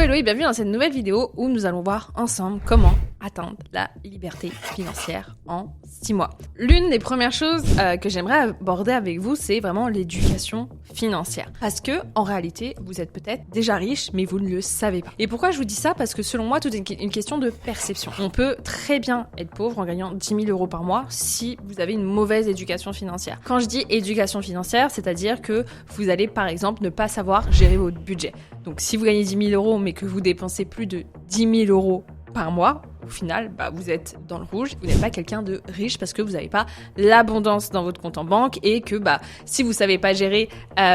Hello et bienvenue dans cette nouvelle vidéo où nous allons voir ensemble comment atteindre la liberté financière en 6 mois. L'une des premières choses que j'aimerais aborder avec vous, c'est vraiment l'éducation financière. Parce que, en réalité, vous êtes peut-être déjà riche, mais vous ne le savez pas. Et pourquoi je vous dis ça? Parce que selon moi, tout est une question de perception. On peut très bien être pauvre en gagnant 10 000 euros par mois si vous avez une mauvaise éducation financière. Quand je dis éducation financière, c'est-à-dire que vous allez, par exemple, ne pas savoir gérer votre budget. Donc, si vous gagnez 10 000 euros, mais que vous dépensez plus de 10 000 euros par mois, au final, vous êtes dans le rouge. Vous n'êtes pas quelqu'un de riche parce que vous n'avez pas l'abondance dans votre compte en banque et que si vous savez pas gérer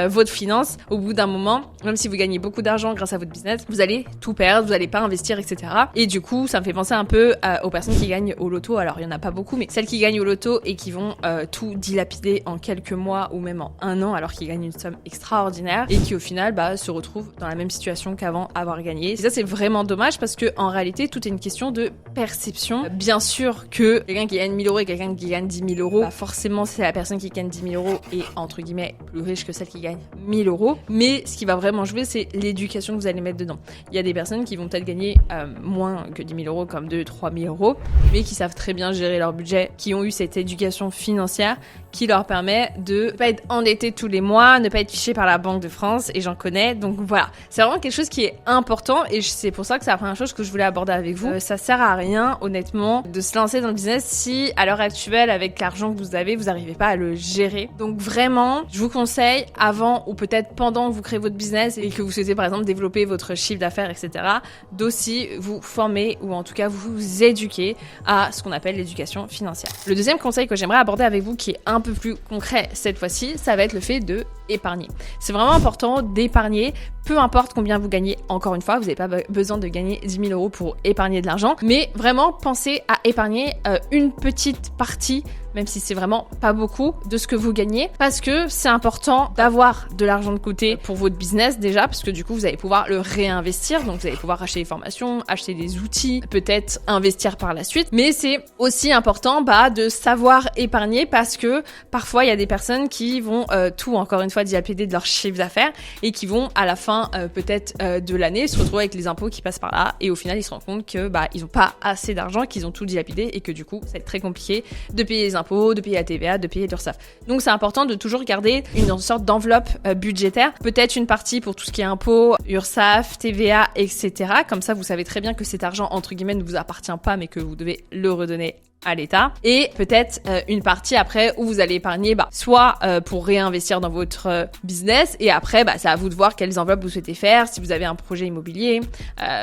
votre finance, au bout d'un moment, même si vous gagnez beaucoup d'argent grâce à votre business, vous allez tout perdre, vous n'allez pas investir, etc. Et du coup, ça me fait penser un peu aux personnes qui gagnent au loto. Alors, il y en a pas beaucoup, mais celles qui gagnent au loto et qui vont tout dilapider en quelques mois ou même en un an, alors qu'ils gagnent une somme extraordinaire et qui au final se retrouvent dans la même situation qu'avant avoir gagné. Et ça, c'est vraiment dommage parce que en réalité, tout est une question de perception. Bien sûr que quelqu'un qui gagne 1 000 euros et quelqu'un qui gagne 10 000 euros, forcément c'est la personne qui gagne 10 000 euros et entre guillemets plus riche que celle qui gagne 1 000 euros. Mais ce qui va vraiment jouer, c'est l'éducation que vous allez mettre dedans. Il y a des personnes qui vont peut-être gagner moins que 10 000 euros, comme 2 000 3 000 euros, mais qui savent très bien gérer leur budget, qui ont eu cette éducation financière qui leur permet de ne pas être endetté tous les mois, ne pas être fiché par la Banque de France, et j'en connais. Donc voilà, c'est vraiment quelque chose qui est important et c'est pour ça que c'est la première chose que je voulais aborder avec vous. Ça sert à rien, honnêtement, de se lancer dans le business si, à l'heure actuelle, avec l'argent que vous avez, vous n'arrivez pas à le gérer. Donc vraiment, je vous conseille, avant ou peut-être pendant que vous créez votre business et que vous souhaitez, par exemple, développer votre chiffre d'affaires, etc., d'aussi vous former ou en tout cas vous éduquer à ce qu'on appelle l'éducation financière. Le deuxième conseil que j'aimerais aborder avec vous, qui est un peu plus concret cette fois-ci, ça va être le fait de épargner. C'est vraiment important d'épargner, peu importe combien vous gagnez. Encore une fois, vous n'avez pas besoin de gagner 10 000 euros pour épargner de l'argent, mais vraiment pensez à épargner une petite partie, même si c'est vraiment pas beaucoup, de ce que vous gagnez, parce que c'est important d'avoir de l'argent de côté pour votre business déjà, parce que du coup vous allez pouvoir le réinvestir, donc vous allez pouvoir acheter des formations, acheter des outils, peut-être investir par la suite, mais c'est aussi important de savoir épargner, parce que parfois il y a des personnes qui vont tout, encore une fois, dilapider de leur chiffre d'affaires et qui vont à la fin peut-être de l'année se retrouver avec les impôts qui passent par là, et au final ils se rendent compte que ils ont pas assez d'argent, qu'ils ont tout dilapidé et que du coup ça va être très compliqué de payer les impôts, de payer la TVA, de payer l'URSSAF. Donc c'est important de toujours garder une sorte d'enveloppe budgétaire, peut-être une partie pour tout ce qui est impôts, URSSAF, TVA, etc. Comme ça vous savez très bien que cet argent entre guillemets ne vous appartient pas, mais que vous devez le redonner à l'État, et peut-être une partie après où vous allez épargner soit pour réinvestir dans votre business, et après c'est à vous de voir quelles enveloppes vous souhaitez faire, si vous avez un projet immobilier,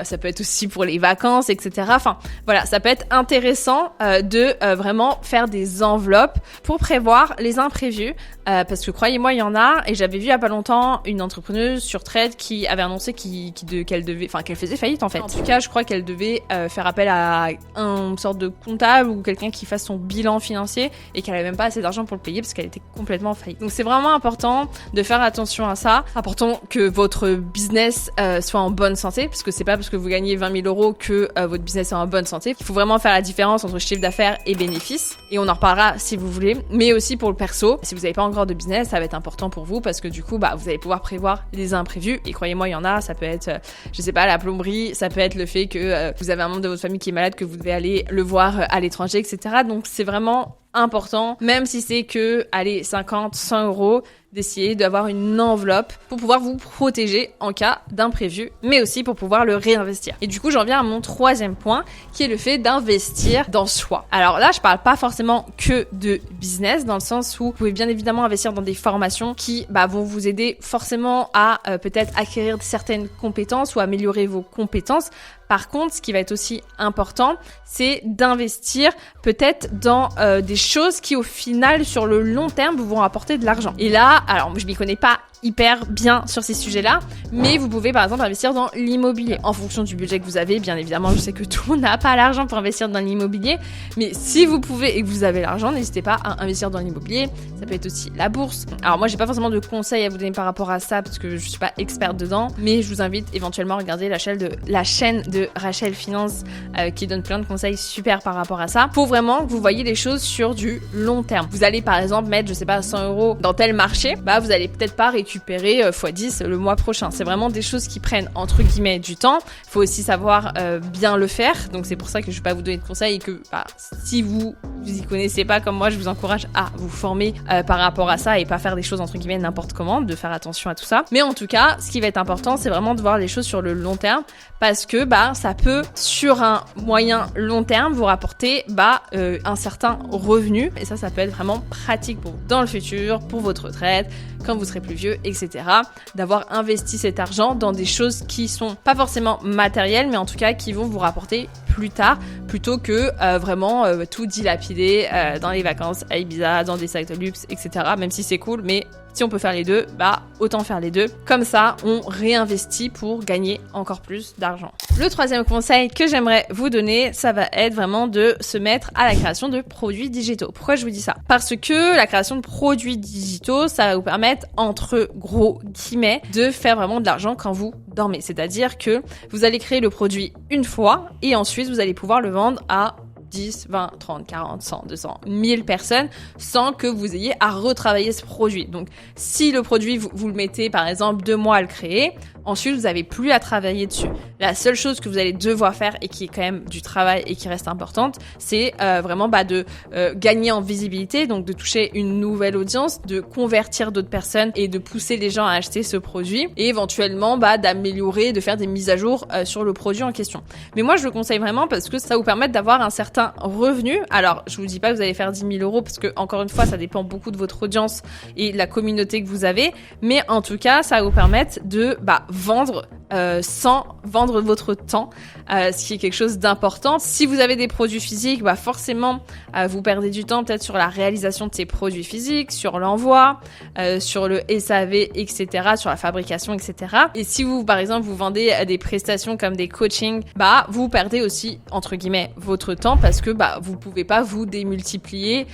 ça peut être aussi pour les vacances, etc. Enfin voilà, ça peut être intéressant de vraiment faire des enveloppes pour prévoir les imprévus, parce que croyez-moi, il y en a, et j'avais vu il y a pas longtemps une entrepreneuse sur Trade qui avait annoncé qu'elle faisait faillite en fait. En tout cas, je crois qu'elle devait faire appel à une sorte de comptable ou quelqu'un qui fasse son bilan financier, et qu'elle avait même pas assez d'argent pour le payer parce qu'elle était complètement faillite. Donc c'est vraiment important de faire attention à ça. Important que votre business soit en bonne santé, parce que c'est pas parce que vous gagnez 20 000 euros que votre business est en bonne santé. Il faut vraiment faire la différence entre chiffre d'affaires et bénéfices, et on en reparlera si vous voulez. Mais aussi pour le perso, si vous n'avez pas encore de business, ça va être important pour vous, parce que du coup vous allez pouvoir prévoir les imprévus, et croyez-moi, il y en a. Ça peut être la plomberie, ça peut être le fait que vous avez un membre de votre famille qui est malade, que vous devez aller le voir à l'étranger, etc. Donc c'est vraiment important, même si c'est que 50, 100 euros, d'essayer d'avoir une enveloppe pour pouvoir vous protéger en cas d'imprévu, mais aussi pour pouvoir le réinvestir. Et du coup, j'en viens à mon troisième point, qui est le fait d'investir dans soi. Alors là, je parle pas forcément que de business, dans le sens où vous pouvez bien évidemment investir dans des formations qui vont vous aider forcément à peut-être acquérir certaines compétences ou améliorer vos compétences. Par contre, ce qui va être aussi important, c'est d'investir peut-être dans des choses qui, au final, sur le long terme, vous vont apporter de l'argent. Et là, alors je m'y connais pas hyper bien sur ces sujets-là, mais vous pouvez par exemple investir dans l'immobilier en fonction du budget que vous avez. Bien évidemment, je sais que tout le monde n'a pas l'argent pour investir dans l'immobilier, mais si vous pouvez et que vous avez l'argent, n'hésitez pas à investir dans l'immobilier. Ça peut être aussi la bourse. Alors moi, j'ai pas forcément de conseils à vous donner par rapport à ça parce que je suis pas experte dedans, mais je vous invite éventuellement à regarder la chaîne de Rachel Finance qui donne plein de conseils super par rapport à ça. Faut vraiment que vous voyez les choses sur du long terme. Vous allez par exemple mettre, 100 euros dans tel marché, vous allez peut-être pas récupérer récupérer x10 le mois prochain. C'est vraiment des choses qui prennent entre guillemets du temps. Il faut aussi savoir bien le faire. Donc c'est pour ça que je vais pas vous donner de conseils et que si vous y connaissez pas comme moi, je vous encourage à vous former par rapport à ça et pas faire des choses entre guillemets n'importe comment, de faire attention à tout ça. Mais en tout cas, ce qui va être important, c'est vraiment de voir les choses sur le long terme parce que ça peut sur un moyen long terme vous rapporter un certain revenu et ça peut être vraiment pratique pour vous dans le futur, pour votre retraite, quand vous serez plus vieux, etc. D'avoir investi cet argent dans des choses qui sont pas forcément matérielles, mais en tout cas qui vont vous rapporter plus tard, plutôt que vraiment tout dilapider dans les vacances à Ibiza, dans des sacs de luxe, etc. Même si c'est cool, mais si on peut faire les deux, autant faire les deux. Comme ça, on réinvestit pour gagner encore plus d'argent. Le troisième conseil que j'aimerais vous donner, ça va être vraiment de se mettre à la création de produits digitaux. Pourquoi je vous dis ça? Parce que la création de produits digitaux, ça va vous permettre, entre gros guillemets, de faire vraiment de l'argent quand vous dormez. C'est-à-dire que vous allez créer le produit une fois et ensuite vous allez pouvoir le vendre à 10, 20, 30, 40, 100, 200, 1000 personnes sans que vous ayez à retravailler ce produit. Donc, si le produit, vous le mettez par exemple 2 mois à le créer, ensuite vous n'avez plus à travailler dessus. La seule chose que vous allez devoir faire et qui est quand même du travail et qui reste importante, c'est vraiment de gagner en visibilité, donc de toucher une nouvelle audience, de convertir d'autres personnes et de pousser les gens à acheter ce produit et éventuellement d'améliorer, de faire des mises à jour sur le produit en question. Mais moi je le conseille vraiment parce que ça vous permet d'avoir un certain revenu. Alors je vous dis pas que vous allez faire 10 000 euros parce que encore une fois ça dépend beaucoup de votre audience et de la communauté que vous avez, mais en tout cas ça va vous permettre de vendre sans vendre votre temps, ce qui est quelque chose d'important. Si vous avez des produits physiques, forcément vous perdez du temps peut-être sur la réalisation de ces produits physiques, sur l'envoi, sur le SAV, etc., sur la fabrication, etc. Et si vous, par exemple, vous vendez des prestations comme des coachings, vous perdez aussi, entre guillemets, votre temps parce que vous pouvez pas vous démultiplier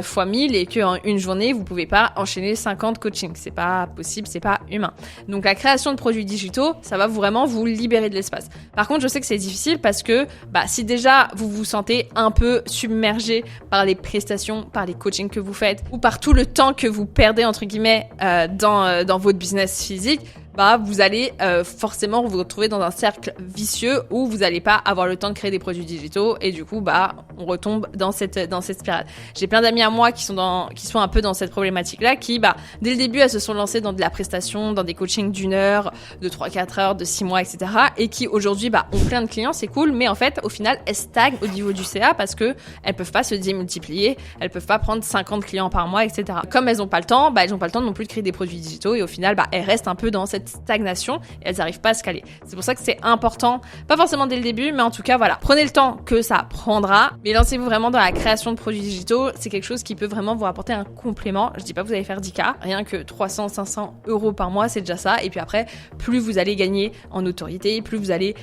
fois 1000 et qu'en une journée, vous pouvez pas enchaîner 50 coachings. C'est pas possible, c'est pas humain. Donc la création de produits digitaux, ça va vraiment vous libérer de l'espace. Par contre, je sais que c'est difficile parce que si déjà vous vous sentez un peu submergé par les prestations, par les coachings que vous faites ou par tout le temps que vous perdez entre guillemets dans votre business physique, vous allez forcément vous retrouver dans un cercle vicieux où vous n'allez pas avoir le temps de créer des produits digitaux et du coup on retombe dans cette spirale. J'ai plein d'amis à moi qui sont un peu dans cette problématique là, qui dès le début elles se sont lancées dans de la prestation, dans des coachings d'1 heure, de 3-4 heures, de 6 mois, etc. et qui aujourd'hui ont plein de clients, c'est cool, mais en fait au final elles stagnent au niveau du CA parce que elles peuvent pas se démultiplier, elles peuvent pas prendre 50 clients par mois, etc. Comme elles ont pas le temps, elles ont pas le temps non plus de créer des produits digitaux et au final elles restent un peu dans cette stagnation et elles n'arrivent pas à se caler. C'est pour ça que c'est important, pas forcément dès le début, mais en tout cas prenez le temps que ça prendra, mais lancez-vous vraiment dans la création de produits digitaux. C'est quelque chose qui peut vraiment vous apporter un complément. Je dis pas que vous allez faire 10K, rien que 300-500 euros par mois, c'est déjà ça. Et puis après, plus vous allez gagner en autorité, plus vous allez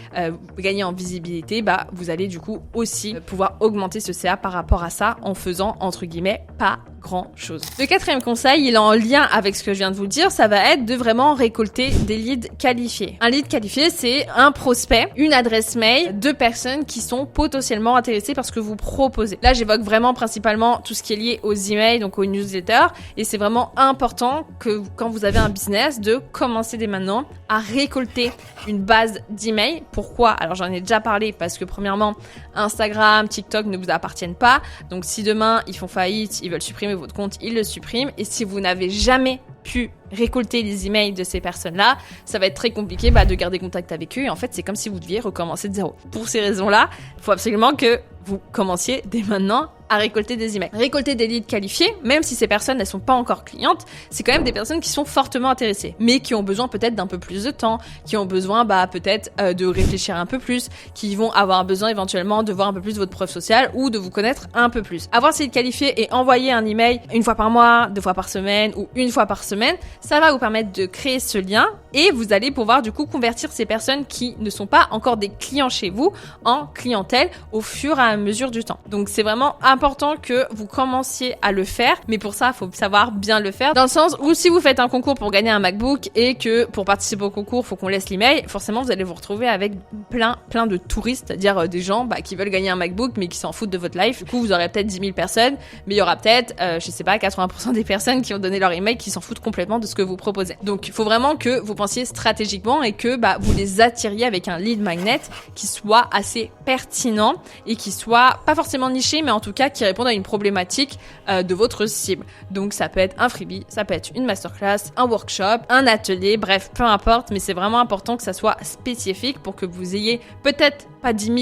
gagner en visibilité, vous allez du coup aussi pouvoir augmenter ce CA par rapport à ça en faisant entre guillemets pas grand chose. Le quatrième conseil, il est en lien avec ce que je viens de vous dire, ça va être de vraiment récolter des leads qualifiés. Un lead qualifié, c'est un prospect, une adresse mail de personnes qui sont potentiellement intéressées par ce que vous proposez. Là, j'évoque vraiment principalement tout ce qui est lié aux emails, donc aux newsletters, et c'est vraiment important que quand vous avez un business, de commencer dès maintenant à récolter une base d'emails. Pourquoi? Alors j'en ai déjà parlé parce que premièrement, Instagram, TikTok ne vous appartiennent pas. Donc si demain ils font faillite, ils veulent supprimer votre compte, ils le suppriment. Et si vous n'avez jamais pu récolter les emails de ces personnes-là, ça va être très compliqué de garder contact avec eux. Et en fait, c'est comme si vous deviez recommencer de zéro. Pour ces raisons-là, il faut absolument que vous commenciez dès maintenant à récolter des emails. Récolter des leads qualifiés, même si ces personnes ne sont pas encore clientes, c'est quand même des personnes qui sont fortement intéressées, mais qui ont besoin peut-être d'un peu plus de temps, qui ont besoin peut-être de réfléchir un peu plus, qui vont avoir besoin éventuellement de voir un peu plus votre preuve sociale ou de vous connaître un peu plus. Avoir ces leads qualifiés et envoyer un email une fois par mois, 2 fois par semaine ou 1 fois par semaine, ça va vous permettre de créer ce lien et vous allez pouvoir du coup convertir ces personnes qui ne sont pas encore des clients chez vous en clientèle au fur et à à mesure du temps. Donc c'est vraiment important que vous commenciez à le faire, mais pour ça, il faut savoir bien le faire, dans le sens où si vous faites un concours pour gagner un MacBook et que pour participer au concours, faut qu'on laisse l'email, forcément vous allez vous retrouver avec plein de touristes, c'est-à-dire des gens qui veulent gagner un MacBook mais qui s'en foutent de votre life. Du coup, vous aurez peut-être 10 000 personnes, mais il y aura peut-être, je sais pas, 80% des personnes qui ont donné leur email qui s'en foutent complètement de ce que vous proposez. Donc il faut vraiment que vous pensiez stratégiquement et que vous les attiriez avec un lead magnet qui soit assez pertinent et qui soit pas forcément niché, mais en tout cas qui réponde à une problématique de votre cible. Donc ça peut être un freebie, ça peut être une masterclass, un workshop, un atelier, bref, peu importe, mais c'est vraiment important que ça soit spécifique pour que vous ayez peut-être pas 10 000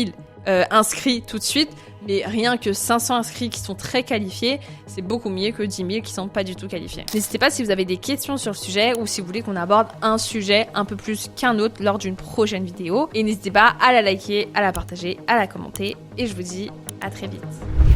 inscrits tout de suite, mais rien que 500 inscrits qui sont très qualifiés, c'est beaucoup mieux que 10 000 qui sont pas du tout qualifiés. N'hésitez pas si vous avez des questions sur le sujet ou si vous voulez qu'on aborde un sujet un peu plus qu'un autre lors d'une prochaine vidéo. Et n'hésitez pas à la liker, à la partager, à la commenter. Et je vous dis à très vite.